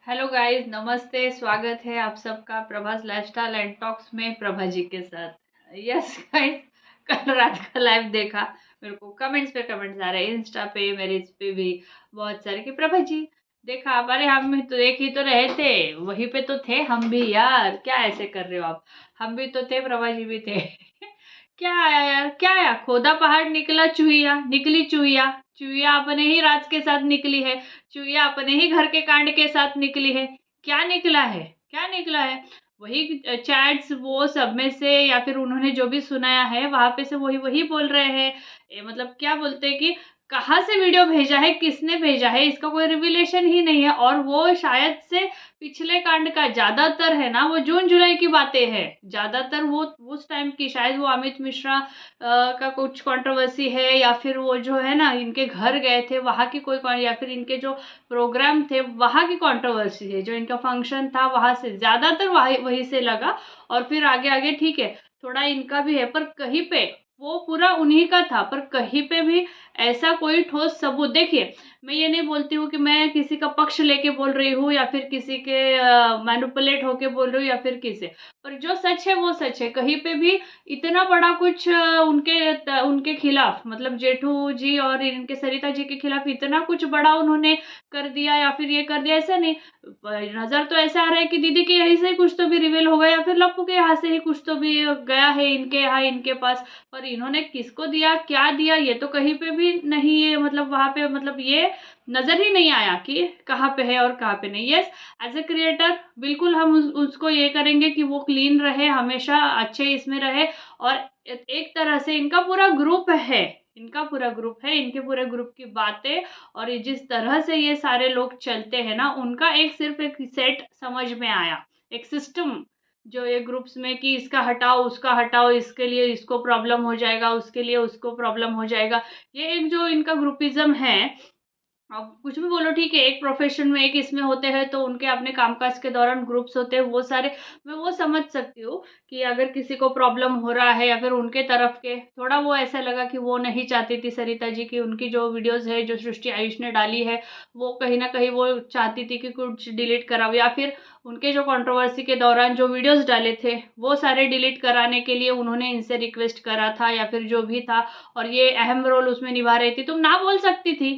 Hello guys, नमस्ते। स्वागत है आप सबका प्रभास लाइफस्टाइल एंड टॉक्स में प्रभा जी के साथ। यस गाइस, कल रात का लाइव देखा। मेरे को कमेंट्स पे कमेंट्स आ रहे हैं, इंस्टा पे, मेरे इस पे भी बहुत सारे कि प्रभा जी देखा आप। अरे हम तो देख ही तो रहे थे, वहीं पे तो थे हम भी यार। क्या ऐसे कर रहे हो आप? हम भी तो थे, प्रभा जी भी थे। क्या आया यार, क्या आया? खोदा पहाड़ निकला चूहिया, निकली चूहिया। चूहिया अपने ही राज के साथ निकली है। चूहिया अपने ही घर के कांड के साथ निकली है। क्या निकला है? क्या निकला है? वही चैट्स वो सब में से, या फिर उन्होंने जो भी सुनाया है वहां पे से वही वही बोल रहे हैं। मतलब क्या बोलते हैं कि कहाँ से वीडियो भेजा है, किसने भेजा है, इसका कोई रिविलेशन ही नहीं है। और वो शायद से पिछले कांड का ज्यादातर है ना, वो जून जुलाई की बातें हैं ज्यादातर। वो उस टाइम की शायद वो अमित मिश्रा का कुछ कंट्रोवर्सी है, या फिर वो जो है ना इनके घर गए थे वहाँ की कोई, या फिर इनके जो प्रोग्राम थे वहाँ की कंट्रोवर्सी है। जो इनका फंक्शन था वहाँ से ज्यादातर वही वहीं से लगा। और फिर आगे आगे ठीक है, थोड़ा इनका भी है, पर कहीं पे वो पूरा उन्हीं का था, पर कहीं पे भी ऐसा कोई ठोस सबूत। देखिए, मैं ये नहीं बोलती हूँ कि मैं किसी का पक्ष लेके बोल रही हूँ, या फिर किसी के मैनिपुलेट होके बोल रही हूँ, या फिर किसी, पर जो सच है वो सच है। कहीं पे भी इतना बड़ा कुछ उनके खिलाफ, मतलब जेठू जी और इनके सरिता जी के खिलाफ इतना कुछ बड़ा उन्होंने कर दिया या फिर ये कर दिया, ऐसा नहीं। नजर तो ऐसा आ रहा है कि दीदी के यहीं से ही कुछ तो भी रिवील होगा, या फिर लप्पू के यहाँ से ही कुछ तो भी गया है इनके यहाँ, इनके पास। पर इन्होंने किसको दिया, क्या दिया, ये तो कहीं पे भी नहीं है। मतलब वहां पे, मतलब ये नजर ही नहीं आया कि कहाँ पे है और कहाँ पे नहीं। यस, एज ए क्रिएटर बिल्कुल हम उसको ये करेंगे कि वो क्लीन रहे, हमेशा अच्छे इसमें रहे। और एक तरह से इनका पूरा ग्रुप है, इनका पूरा ग्रुप है, इनके पूरे ग्रुप की बातें और ये जिस तरह से ये सारे लोग चलते हैं ना, उनका एक सिर्फ एक सेट समझ में आया, एक सिस्टम। जो ये ग्रुप्स में कि इसका हटाओ, उसका हटाओ, इसके लिए इसको प्रॉब्लम हो जाएगा, उसके लिए उसको प्रॉब्लम हो जाएगा। ये एक जो इनका ग्रुपिज्म है, आप कुछ भी बोलो ठीक है, एक प्रोफेशन में एक इसमें होते हैं तो उनके अपने कामकाज के दौरान ग्रुप्स होते हैं वो सारे। मैं वो समझ सकती हूँ कि अगर किसी को प्रॉब्लम हो रहा है, या फिर उनके तरफ के थोड़ा वो ऐसा लगा कि वो नहीं चाहती थी सरिता जी की उनकी जो वीडियोस है, जो सृष्टि आयुष ने डाली है, वो कहीं ना कहीं वो चाहती थी कि कुछ डिलीट कराओ, या फिर उनके जो कंट्रोवर्सी के दौरान जो वीडियोस डाले थे वो सारे डिलीट कराने के लिए उन्होंने इनसे रिक्वेस्ट करा था, या फिर जो भी था। और ये अहम रोल उसमें निभा रही थी, तुम ना बोल सकती थी,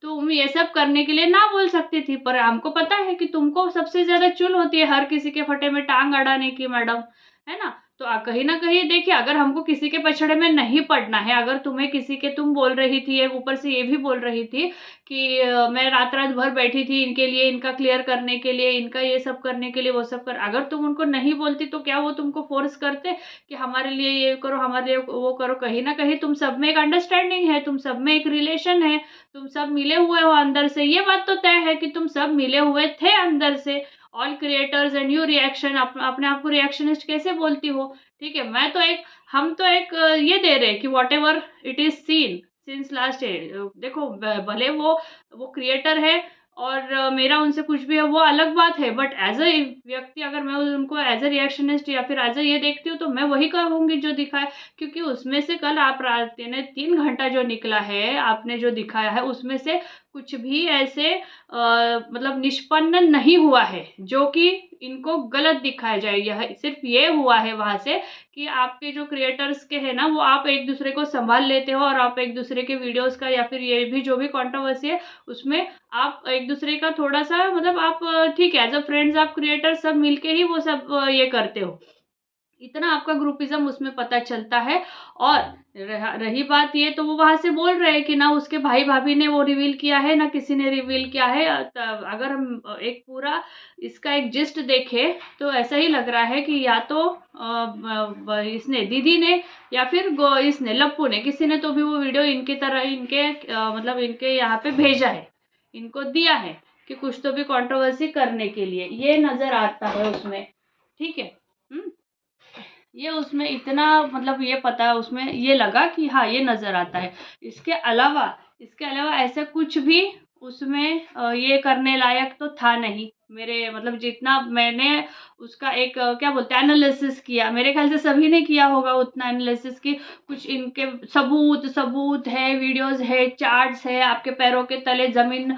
तुम ये सब करने के लिए ना बोल सकती थी। पर हमको पता है कि तुमको सबसे ज्यादा चुल होती है हर किसी के फटे में टांग अड़ाने की, मैडम, है ना। तो कहीं ना कहीं देखिए, अगर हमको किसी के पछड़े में नहीं पड़ना है, अगर तुम्हें किसी के, तुम बोल रही थी, एक ऊपर से ये भी बोल रही थी कि मैं रात रात भर बैठी थी इनके लिए, इनका क्लियर करने के लिए, इनका ये सब करने के लिए, वो सब कर। अगर तुम उनको नहीं बोलती तो क्या वो तुमको फोर्स करते कि हमारे लिए ये करो, हमारे लिए वो करो? कहीं ना कहीं तुम सब में एक अंडरस्टैंडिंग है, तुम सब में एक रिलेशन है, तुम सब मिले हुए हो अंदर से। ये बात तो तय है कि तुम सब मिले हुए थे अंदर से। All creators and you reaction, अपने आप को रिएक्शनिस्ट कैसे बोलती हो? ठीक है, मैं तो एक, हम तो एक ये दे रहे हैं कि what ever it is seen since last year. देखो, भले वो क्रिएटर है और मेरा उनसे कुछ भी है वो अलग बात है, बट एज अ व्यक्ति अगर मैं उनको एज अ रिएक्शनिस्ट या फिर एज अ ये देखती हूँ, तो मैं वही कहूंगी जो दिखा है। क्योंकि उसमें से कल आप रात ने 3 घंटा जो निकला है, आपने जो दिखाया है, उसमें से कुछ भी ऐसे मतलब निष्पन्न नहीं हुआ है जो कि इनको गलत दिखाया जाए। यह सिर्फ ये हुआ है वहां से कि आपके जो क्रिएटर्स के हैं ना, वो आप एक दूसरे को संभाल लेते हो, और आप एक दूसरे के वीडियोस का, या फिर ये भी जो भी कंट्रोवर्सी है उसमें आप एक दूसरे का थोड़ा सा, मतलब आप ठीक है, एज अ फ्रेंड्स आप क्रिएटर सब मिलके ही वो सब ये करते हो। इतना आपका ग्रुपिज्म उसमें पता चलता है। और रही बात ये, तो वो वहां से बोल रहे हैं कि ना उसके भाई भाभी ने वो रिवील किया है, ना किसी ने रिवील किया है। अगर हम एक पूरा इसका एक जिस्ट देखें तो ऐसा ही लग रहा है कि या तो इसने, दीदी ने, या फिर इसने, लप्पू ने, किसी ने तो भी वो वीडियो इनके तरह, इनके मतलब इनके यहाँ पे भेजा है, इनको दिया है कि कुछ तो भी कंट्रोवर्सी करने के लिए, ये नजर आता है उसमें। ठीक है। ये उसमें इतना, मतलब ये पता, उसमें ये लगा कि हाँ ये नजर आता है। इसके अलावा ऐसा कुछ भी उसमें ये करने लायक तो था नहीं। मेरे मतलब जितना मैंने उसका एक क्या बोलते हैं एनालिसिस किया, मेरे ख्याल से सभी ने किया होगा उतना एनालिसिस कि कुछ इनके सबूत है, वीडियोस है, चार्ट्स है, आपके पैरों के तले ज़मीन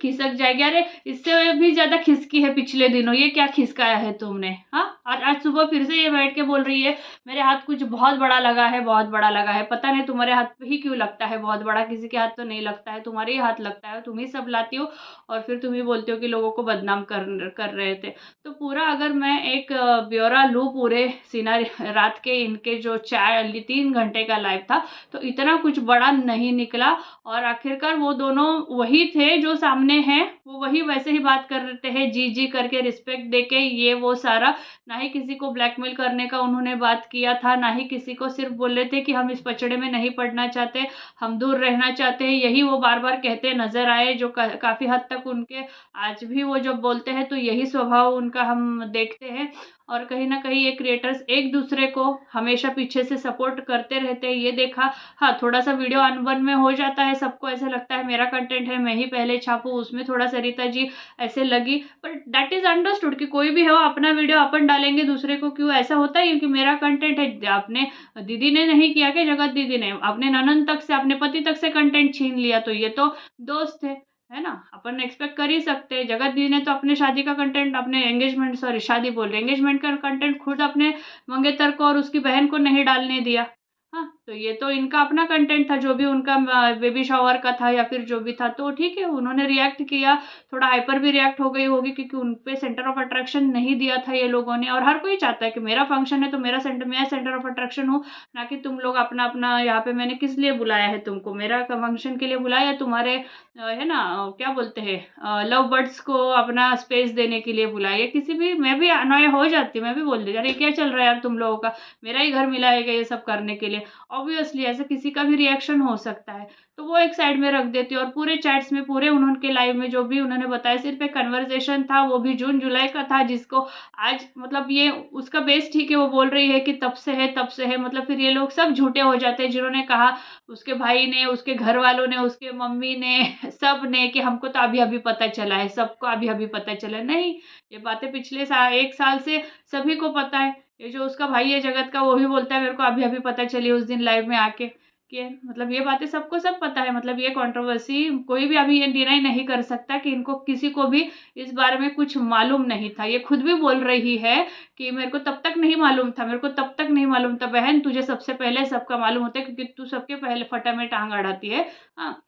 खिसक जाएगी। अरे इससे भी ज़्यादा खिसकी है पिछले दिनों, ये क्या खिसकाया है तुमने? हाँ, और आज सुबह फिर से ये बैठ के बोल रही है मेरे हाथ कुछ बहुत बड़ा लगा है, बहुत बड़ा लगा है। पता नहीं तुम्हारे हाथ पे ही क्यों लगता है बहुत बड़ा, किसी के हाथ तो नहीं लगता है, तुम्हारे ही हाथ लगता है, तुम ही सब लाती हो और फिर तुम ही बोलते हो कि लोगों को बदनाम कर रहे थे। तो पूरा अगर मैं एक ब्यौरा लूँ पूरे सीनारी रात के इनके जो 3 घंटे का लाइव था, तो इतना कुछ बड़ा नहीं निकला और आखिरकार वो दोनों वही थे जो सामने हैं, वो वही वैसे ही बात कर रहे हैं जी जी करके, रिस्पेक्ट देके, ये वो सारा। ना ही किसी को ब्लैकमेल करने का उन्होंने बात किया था, ना ही किसी को, सिर्फ बोल रहे थे कि हम इस पचड़े में नहीं पड़ना चाहते, हम दूर रहना चाहते हैं, यही वो बार बार कहते नजर आए, जो काफ़ी हद तक उनके आज भी वो जब बोलते हैं तो यही स्वभाव उनका हम देखते हैं। और कहीं ना कहीं ये क्रिएटर्स एक दूसरे को हमेशा पीछे से सपोर्ट करते रहते हैं, ये देखा। हाँ, थोड़ा सा वीडियो अनबन में हो जाता है, सबको ऐसा लगता है मेरा कंटेंट है मैं ही पहले छापूँ, उसमें थोड़ा सरिता जी ऐसे लगी, पर दैट इज़ अंडरस्टूड कि कोई भी हो अपना वीडियो अपन डालेंगे, दूसरे को क्यों ऐसा होता है, क्योंकि मेरा कंटेंट है। आपने दीदी ने नहीं किया क्या, जगत दीदी ने अपने ननद तक से, अपने पति तक से कंटेंट छीन लिया, तो ये तो दोस्त है ना, अपन एक्सपेक्ट कर ही सकते हैं। जगत दी ने तो अपने शादी का कंटेंट, अपने एंगेजमेंट, सॉरी शादी बोल रहे, एंगेजमेंट का कंटेंट खुद अपने मंगेतर को और उसकी बहन को नहीं डालने दिया। हाँ, तो ये तो इनका अपना कंटेंट था, जो भी उनका बेबी शावर का था या फिर जो भी था, तो ठीक है, उन्होंने रिएक्ट किया, थोड़ा हाइपर भी रिएक्ट हो गई होगी क्योंकि उन पे सेंटर ऑफ अट्रैक्शन नहीं दिया था ये लोगों ने। और हर कोई चाहता है कि मेरा फंक्शन है तो मैं सेंटर ऑफ अट्रैक्शन हूँ, ना कि तुम लोग अपना अपना। यहाँ पे मैंने किस लिए बुलाया है तुमको, मेरा फंक्शन के लिए बुलाया है, तुम्हारे है ना क्या बोलते हैं लव बर्ड्स को अपना स्पेस देने के लिए बुलाया है। किसी भी, मैं भी अनॉय हो जाती हूँ, मैं भी बोल देती अरे क्या चल रहा है यार तुम लोगों का, मेरा ही घर मिला है क्या ये सब करने के लिए। ऑब्वियसली ऐसे किसी का भी रिएक्शन हो सकता है, तो वो एक साइड में रख देती हूँ। और पूरे चैट्स में, पूरे उन्होंने लाइव में जो भी उन्होंने बताया, सिर्फ एक कन्वर्सेशन था, वो भी जून जुलाई का था, जिसको आज मतलब ये उसका बेस ठीक है, वो बोल रही है कि तब से है तब से है, मतलब फिर ये लोग सब झूठे हो जाते हैं जिन्होंने कहा, उसके भाई ने, उसके घर वालों ने, उसके मम्मी ने, सब ने, कि हमको तो अभी अभी पता चला है, सबको अभी अभी पता चला। नहीं, ये बातें पिछले 1 साल से सभी को पता है। ये जो उसका भाई है जगत का, वो भी बोलता है मेरे को अभी अभी पता चली उस दिन लाइव में आके, कि मतलब ये बातें सबको सब पता है। मतलब ये कंट्रोवर्सी कोई भी अभी ये डिनाई नहीं कर सकता कि इनको किसी को भी इस बारे में कुछ मालूम नहीं था। ये खुद भी बोल रही है कि मेरे को तब तक नहीं मालूम था, मेरे को तब तक नहीं मालूम था। बहन, तुझे सबसे पहले सबका मालूम होता है क्योंकि तू सबके पहले फटा में टांग अड़ाती है। हाँ,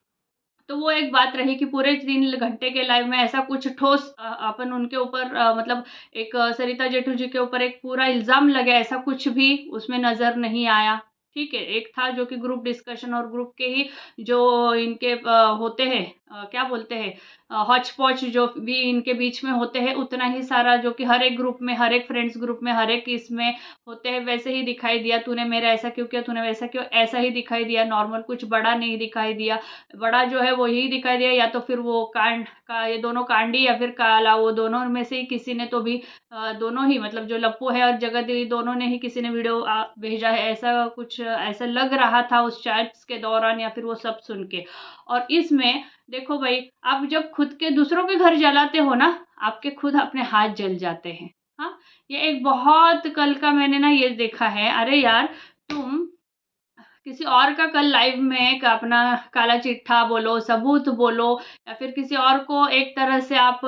तो वो एक बात रही कि पूरे 3 घंटे के लाइव में ऐसा कुछ ठोस अपन उनके ऊपर मतलब एक सरिता जेठू जी के ऊपर एक पूरा इल्ज़ाम लगे, ऐसा कुछ भी उसमें नज़र नहीं आया। ठीक है, एक था जो कि ग्रुप डिस्कशन और ग्रुप के ही जो इनके होते हैं क्या बोलते हैं हौच पौच जो भी इनके बीच में होते हैं, उतना ही सारा जो कि हर एक ग्रुप में, हर एक फ्रेंड्स ग्रुप में, हर एक इसमें होते हैं, वैसे ही दिखाई दिया। तूने मेरा ऐसा क्यों किया, तूने वैसा क्यों, ऐसा ही दिखाई दिया। नॉर्मल कुछ बड़ा नहीं दिखाई दिया। बड़ा जो है वो यही दिखाई दिया, या तो फिर वो कांड का, ये दोनों कांडी या फिर काला, वो दोनों में से ही किसी ने तो भी दोनों ही, मतलब जो लप्पू है और जगत दीदी, दोनों ने ही किसी ने वीडियो भेजा है, ऐसा कुछ ऐसा लग रहा था उस चैट्स के दौरान या फिर वो सब सुन के। और इसमें देखो भाई, आप जब खुद के दूसरों के घर जलाते हो ना, आपके खुद अपने हाथ जल जाते हैं। हाँ, ये एक बहुत कल का मैंने ना ये देखा है। अरे यार, तुम किसी और का कल लाइव में एक अपना काला चिट्ठा बोलो, सबूत बोलो, या फिर किसी और को एक तरह से आप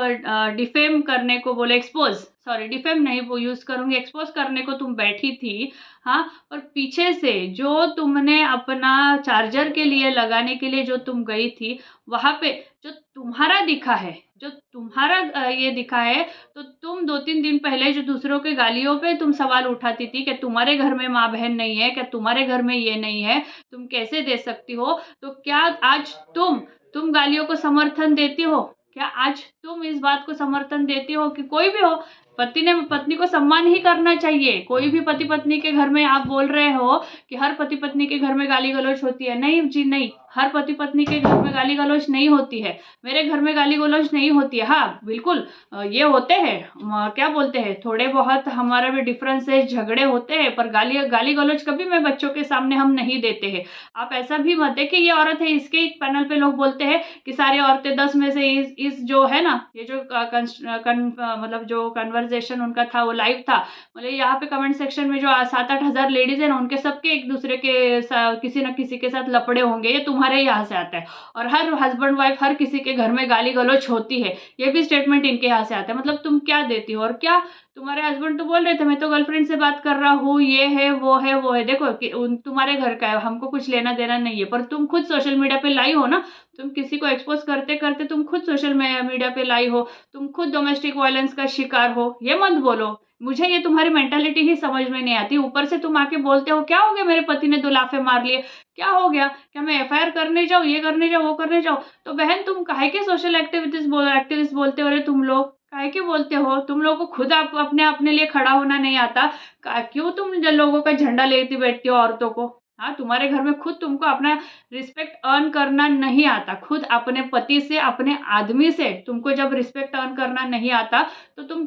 डिफेम करने को बोले, एक्सपोज, सॉरी डिफेम नहीं वो यूज़ करूँगी, एक्सपोज करने को तुम बैठी थी। हाँ, और पीछे से जो तुमने अपना चार्जर के लिए लगाने के लिए जो तुम गई थी, वहाँ पे जो तुम्हारा दिखा है, जो तुम्हारा ये दिखा है, तो तुम 2-3 दिन पहले जो दूसरों के गालियों पे तुम सवाल उठाती थी कि तुम्हारे घर में माँ बहन नहीं है क्या, तुम्हारे घर में ये नहीं है, तुम कैसे दे सकती हो, तो क्या आज तुम गालियों को समर्थन देती हो? क्या आज तुम इस बात को समर्थन देती हो कि कोई भी हो, पति ने पत्नी को सम्मान ही करना चाहिए। कोई भी पति पत्नी के घर में आप बोल रहे हो कि हर पति पत्नी के घर में गाली गलौज होती है, नहीं जी नहीं, हर पति पत्नी के घर में गाली गलौज नहीं होती है। मेरे घर में गाली गलौज नहीं होती है। हाँ बिल्कुल ये होते हैं, क्या बोलते हैं, थोड़े बहुत हमारा भी डिफरेंस है, झगड़े होते हैं, पर गाली गलौज कभी मैं बच्चों के सामने हम नहीं देते हैं। आप ऐसा भी मत है कि ये औरत है, इसके एक पैनल पे लोग बोलते हैं कि सारी औरतें 10 में से इस जो है ना, ये जो मतलब जो कन्वर्सेशन उनका था वो लाइव था, मतलब यहाँ पे कमेंट सेक्शन में जो 7-8 हज़ार लेडीज है ना, उनके सबके एक दूसरे के किसी न किसी के साथ लपड़े होंगे, ये तुम्हारे यहाँ से आता है। और हर हस्बैंड वाइफ हर किसी के घर में गाली गलौज होती है, ये भी स्टेटमेंट इनके यहाँ से आता है। मतलब तुम क्या देती हो? और क्या तुम्हारे हस्बैंड तो बोल रहे थे मैं तो गर्लफ्रेंड से बात कर रहा हूँ, ये है वो है वो है, देखो कि तुम्हारे घर का है, हमको कुछ लेना देना नहीं है, पर तुम खुद सोशल मीडिया पे लाई हो ना, तुम किसी को एक्सपोज करते करते तुम खुद सोशल मीडिया पे लाई हो, तुम खुद डोमेस्टिक वायलेंस का शिकार हो। ये मत बोलो, मुझे ये तुम्हारी मेंटालिटी ही समझ में नहीं आती। ऊपर से तुम आके बोलते हो क्या हो गया, मेरे पति ने 2 लाफे मार लिए, क्या हो गया, क्या मैं एफआईआर करने जाऊँ, ये करने जाऊँ, वो करने जाऊँ? तो बहन तुम काहे के सोशल एक्टिविस्ट बोलते हो रे? तुम लोग काहे के बोलते हो? तुम लोगों को खुद आप अपने लिए खड़ा होना नहीं आता? क्यों तुम लोगों का झंडा लेती बैठती हो औरतों को? हाँ, तुम्हारे घर में खुद तुमको अपना रिस्पेक्ट अर्न करना नहीं आता। खुद अपने पति से, अपने आदमी से तुमको जब रिस्पेक्ट अर्न करना नहीं आता, तो तुम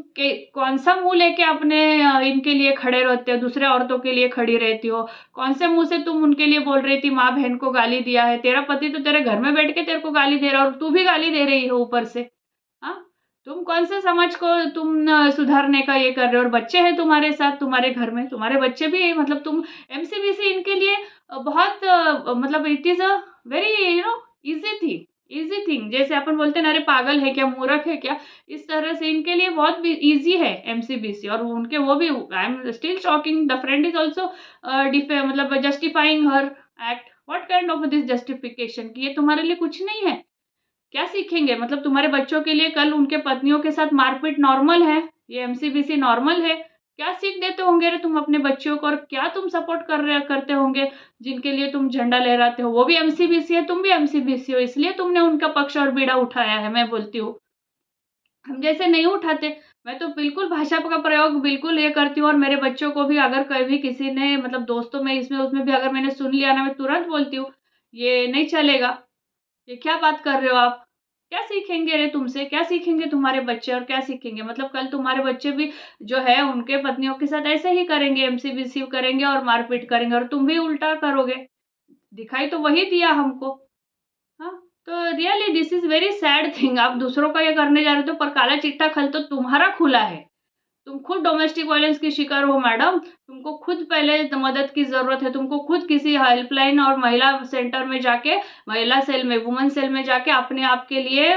कौन सा मुंह लेके अपने इनके लिए खड़े रहते हो, दूसरे औरतों के लिए खड़ी रहती हो? कौन से मुंह से तुम उनके लिए बोल रही थी माँ बहन को गाली दिया है? तेरा पति तो तेरे घर में बैठ के तेरे को गाली दे रहा है और तू भी गाली दे रही हो ऊपर से। हाँ, तुम कौन से समाज को तुम सुधारने का ये कर रहे हो? और बच्चे हैं तुम्हारे साथ, तुम्हारे घर में तुम्हारे बच्चे भी, मतलब तुम एमसीबीसी इनके लिए बहुत मतलब it is a very easy thing, जैसे अपन बोलते हैं ना, अरे पागल है क्या, मूर्ख है क्या, इस तरह से इनके लिए बहुत इजी है एमसीबीसी। और उनके वो भी, I am still shocking, the friend is also मतलब जस्टिफाइंग हर act. What kind of this justification कि ये तुम्हारे लिए कुछ नहीं है? क्या सीखेंगे? मतलब तुम्हारे बच्चों के लिए कल उनके पत्नियों के साथ मारपीट नॉर्मल है, ये एमसीबीसी नॉर्मल है? क्या सीख देते होंगे रे तुम अपने बच्चों को? और क्या तुम सपोर्ट करते होंगे जिनके लिए तुम झंडा लहराते हो? वो भी एमसीबीसी है, तुम भी एमसीबीसी हो, इसलिए तुमने उनका पक्ष और बीड़ा उठाया है। मैं बोलती हूँ हम जैसे नहीं उठाते। मैं तो बिल्कुल भाषा का प्रयोग बिल्कुल ये करती हूँ, और मेरे बच्चों को भी अगर कभी किसी ने, मतलब दोस्तों में इसमें उसमें भी अगर मैंने सुन लिया ना, मैं तुरंत बोलती हूँ ये नहीं चलेगा, ये क्या बात कर रहे हो आप? क्या सीखेंगे रे तुमसे? क्या सीखेंगे तुम्हारे बच्चे, और क्या सीखेंगे? मतलब कल तुम्हारे बच्चे भी जो है उनके पत्नियों के साथ ऐसे ही करेंगे, एमसीबीसी करेंगे और मारपीट करेंगे, और तुम भी उल्टा करोगे। दिखाई तो वही दिया हमको। हाँ, तो really this is very sad thing. आप दूसरों का ये करने जा रहे हो, पर काला चिट्ठा खल तो तुम्हारा खुला है। तुम खुद डोमेस्टिक वायलेंस की शिकार हो मैडम। तुमको खुद पहले मदद की ज़रूरत है। तुमको खुद किसी हेल्पलाइन और महिला सेंटर में जाके, महिला सेल में, वुमेन सेल में जाके अपने आप के लिए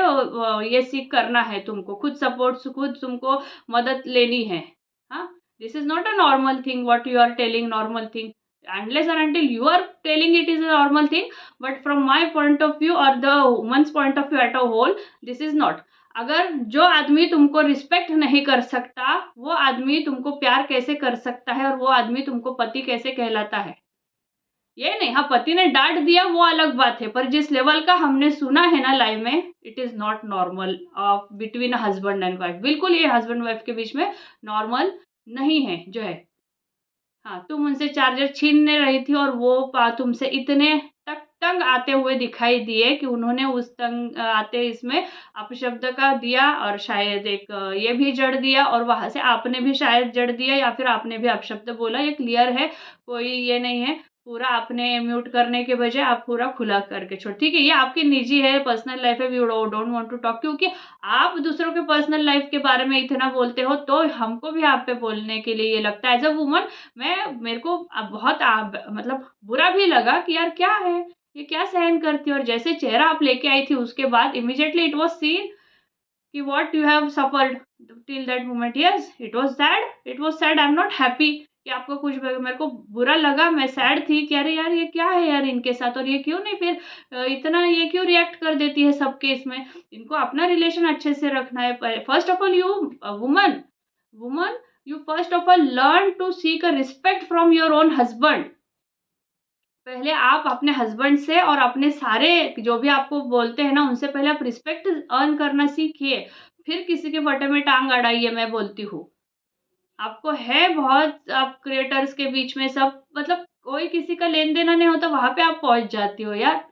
ये सीख करना है। तुमको खुद सपोर्ट, खुद तुमको मदद लेनी है। हाँ, this is not a normal thing what you are telling, normal thing unless and until you are telling it is a normal thing, but from my point of view or the woman's point of view at a whole, this is not. अगर जो आदमी तुमको respect नहीं कर सकता, वो आदमी तुमको प्यार कैसे कर सकता है, और वो आदमी तुमको पति कैसे कहलाता है? ये नहीं। हाँ, पति ने डांट दिया वो अलग बात है, पर जिस लेवल का हमने सुना है ना लाइव में, it is not normal between husband and wife. बिल्कुल ये हस्बैंड वाइफ के बीच में नॉर्मल नहीं है जो है। हाँ, तुम उनसे चार्जर छीनने रही थी, और वो तुमसे इतने तंग आते हुए दिखाई दिए कि उन्होंने उस तंग आते इसमें अपशब्द का दिया, और शायद एक ये भी जड़ दिया, और वहाँ से आपने भी शायद जड़ दिया, या फिर आपने भी अपशब्द बोला। ये क्लियर है, कोई ये नहीं है। पूरा आपने म्यूट करने के बजाय आप पूरा खुला करके छोड़, ठीक है, ये आपकी निजी है, पर्सनल लाइफ है, we don't want to talk. क्योंकि आप दूसरों के पर्सनल लाइफ के बारे में इतना बोलते हो, तो हमको भी आप पे बोलने के लिए ये लगता है एज अ वुमन। मेरे को बहुत मतलब बुरा भी लगा कि यार क्या है, ये क्या सहन करती है। और जैसे चेहरा आप लेके आई थी, उसके बाद इमीडिएटली इट वाज सीन कि what you have suffered till that moment. Yes, it was sad, I am not happy कि आपको कुछ, मेरे को बुरा लगा, मैं सैड थी कि अरे यार ये क्या है यार इनके साथ, और ये क्यों नहीं फिर इतना ये क्यों रिएक्ट कर देती है सबके इसमें। इनको अपना रिलेशन अच्छे से रखना है। First of all you woman woman you first of all learn to seek a respect from your own husband। पहले आप अपने हस्बैंड से और अपने सारे जो भी आपको बोलते हैं ना, उनसे पहले आप रिस्पेक्ट अर्न करना सीखिए, फिर किसी के बटे में टांग अड़ाइए, मैं बोलती हूँ। आपको है बहुत, आप क्रिएटर्स के बीच में सब मतलब कोई किसी का लेन-देन नहीं होता, वहाँ पे आप पहुँच जाती हो यार।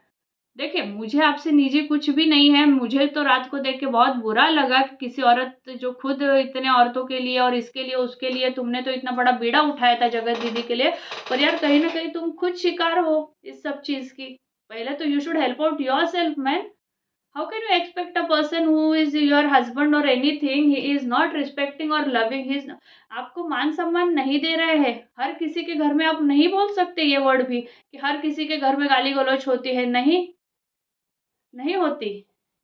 देखिए, मुझे आपसे निजी कुछ भी नहीं है, मुझे तो रात को देख के बहुत बुरा लगा कि किसी औरत जो खुद इतने औरतों के लिए और इसके लिए, उसके लिए तुमने तो इतना बड़ा बीड़ा उठाया था जगत दीदी के लिए, पर यार कहीं न कहीं तुम खुद शिकार हो इस सब चीज़ की। पहले तो you should help out yourself man. How can you expect a person who is your husband और anything, he is not respecting और लविंग हिज, आपको मान-सम्मान नहीं दे रहे हैं। हर किसी के घर में आप नहीं बोल सकते ये वर्ड भी कि हर किसी के घर में गाली-गलौच होती है, नहीं। नहीं होती।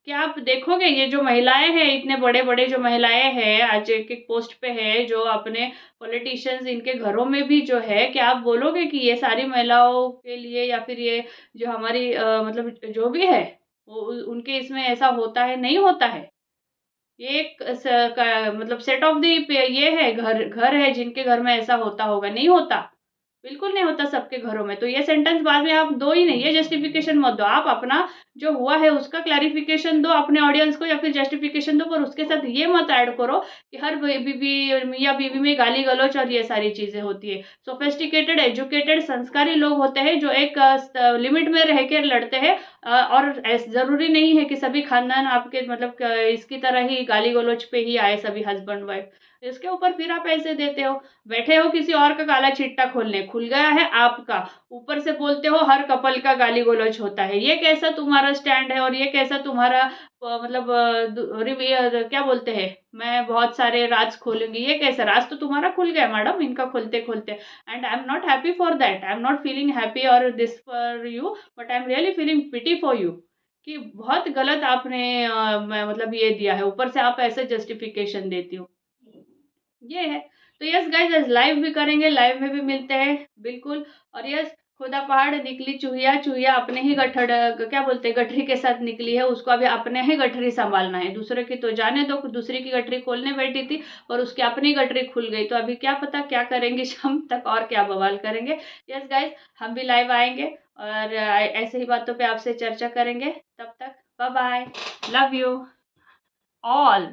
क्या आप देखोगे ये जो महिलाएँ हैं, इतने बड़े-बड़े जो महिलाएँ हैं, आज एक-एक पोस्ट पे है, जो अपने पॉलिटिशियंस इनके घरों में भी जो है, क्या आप बोलोगे कि ये सारी महिलाओं के लिए या फिर ये जो हमारी मतलब जो भी है, वो उनके इसमें ऐसा होता है? नहीं होता है। ये एक स क मतलब सेट ऑफ द पे ये है, घर घर है जिनके घर में ऐसा होता होगा, नहीं होता। बिल्कुल नहीं होता सबके घरों में, तो ये सेंटेंस बाद में आप दो ही नहीं, ये जस्टिफ़िकेशन मत दो। आप अपना जो हुआ है उसका क्लैरिफ़िकेशन दो अपने ऑडियंस को या फिर जस्टिफ़िकेशन दो, पर उसके साथ ये मत ऐड करो कि हर बीवी मियाँ-बीवी में गाली-गलौच और ये सारी चीज़ें होती है। सोफ़िस्टिकेटेड, एजुकेटेड, संस्कारी लोग होते हैं जो एक लिमिट में रह के लड़ते हैं, और ज़रूरी नहीं है कि सभी खानदान आपके मतलब इसकी तरह ही गाली-गलौच पे ही आए सभी हस्बैंड-वाइफ़। इसके ऊपर फिर आप ऐसे देते हो। बैठे हो किसी और का काला चिट्टा खोलने, खुल गया है आपका, ऊपर से बोलते हो हर कपल का गाली-गलौच होता है। ये कैसा तुम्हारा स्टैंड है और ये कैसा तुम्हारा मतलब क्या बोलते हैं, मैं बहुत सारे राज़ खोलूँगी, ये कैसा राज़ तो तुम्हारा खुल गया मैडम इनका खोलते-खोलते, and I am not happy for that. I am not feeling happy और this for you, but I am really feeling pity for you कि बहुत गलत आपने मतलब ये दिया है, ऊपर से आप ऐसे जस्टिफिकेशन देती हो। ये है। तो यस गाइज़, आज लाइव भी करेंगे, लाइव में भी मिलते हैं, बिल्कुल। और यस, खुदा पहाड़ निकली चूहिया, चूहिया अपने ही क्या बोलते हैं, गठरी के साथ निकली है, उसको अभी अपने ही गठरी सँभालना है, दूसरे की तो जाने दो, दूसरे की गठरी खोलने बैठी थी और उसकी अपनी गठरी खुल गई, तो अभी क्या पता क्या करेंगे शाम तक और क्या बवाल करेंगे। यस गाइज़, हम भी लाइव आएँगे और ऐसे ही बातों पे आपसे चर्चा करेंगे, तब तक bye bye, love you all.